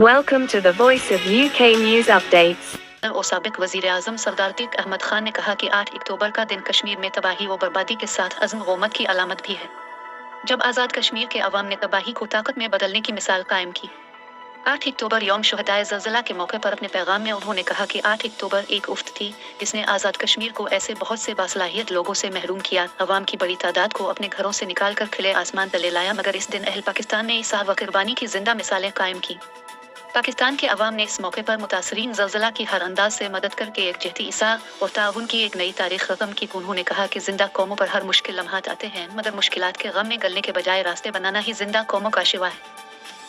Welcome to the Voice of UK News Updates. और साबिक वज़ीर-ए-आज़म सरदार तीक अहमद खान ने कहा कि 8 अक्टूबर का दिन कश्मीर में तबाही व बर्बादी के साथ अज़्म ग़ौमत की अलामत भी है। जब आज़ाद कश्मीर के अवाम ने तबाही को ताकत में बदलने की मिसाल कायम की। 8 अक्टूबर यौम शुहदाए ज़लज़ला के मौके पर अपने पैगाम में उन्होंने कहा कि 8 अक्टूबर एक उफ्त थी जिसने आज़ाद कश्मीर को ऐसे बहुत से बासलाहियत लोगों से महरूम किया, अवाम की बड़ी तादाद को अपने घरों से निकाल कर खिले आसमान तले लाया, मगर इस दिन अहल पाकिस्तान ने इसाह व कुर्बानी की जिंदा मिसालें कायम की। पाकिस्तान के अवाम ने इस मौके पर मुतासरीन ज़लज़ला की हर अंदाज से मदद करके एक जहती इसाह और ताउन की एक नई तारीख रकम की। उन्होंने कहा कि जिंदा कौमों पर हर मुश्किल लम्हात आते हैं, मगर मुश्किलात के गम में गलने के बजाय रास्ते बनाना ही जिंदा कौमों का शिवा है।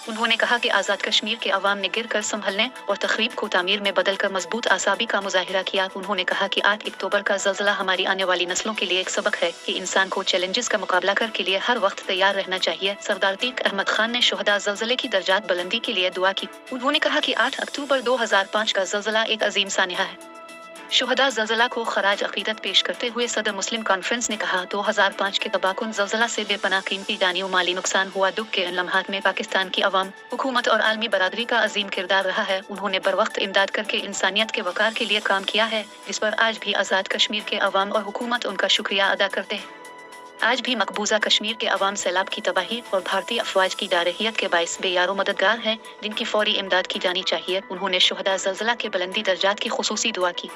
उन्होंने कहा कि आज़ाद कश्मीर के अवाम ने गिर कर संभलने और तखरीब को तामीर में बदल कर मजबूत आसाबी का मुजाहिरा किया। उन्होंने कहा कि 8 अक्टूबर का ज़लज़ला हमारी आने वाली नस्लों के लिए एक सबक है कि इंसान को चैलेंजेस का मुकाबला कर के लिए हर वक्त तैयार रहना चाहिए। सरदार तीक अहमद खान ने शुहदा ज़लज़ले की दर्जात बुलंदी के लिए दुआ की। उन्होंने कहा कि 8 अक्टूबर 2005 का ज़लज़ला एक अजीम सानिहा है। शुहदा ज़लज़ला को खराज अक़ीदत पेश करते हुए सदर मुस्लिम कॉन्फ्रेंस ने कहा, 2005 के तबाहकुन ज़लज़ला से बेपनाह कीमती जानी व माली नुकसान हुआ। दुख के इन लम्हात में पाकिस्तान की अवाम, हुकूमत और आलमी बरादरी का अजीम किरदार रहा है। उन्होंने बरवक्त इमदाद करके इंसानियत के वक़ार के लिए काम किया है, जिस पर आज भी आज़ाद कश्मीर के अवाम और हुकूमत उनका शुक्रिया अदा करते हैं। आज भी मकबूजा कश्मीर के अवाम सैलाब की तबाही और भारतीय अफवाज की दारहियत के बाइस बेयारो मददगार हैं, जिनकी फौरी इमदाद की जानी चाहिए। उन्होंने शुहदा ज़लज़ला के बुलंदी दर्जात की खुसूसी दुआ की।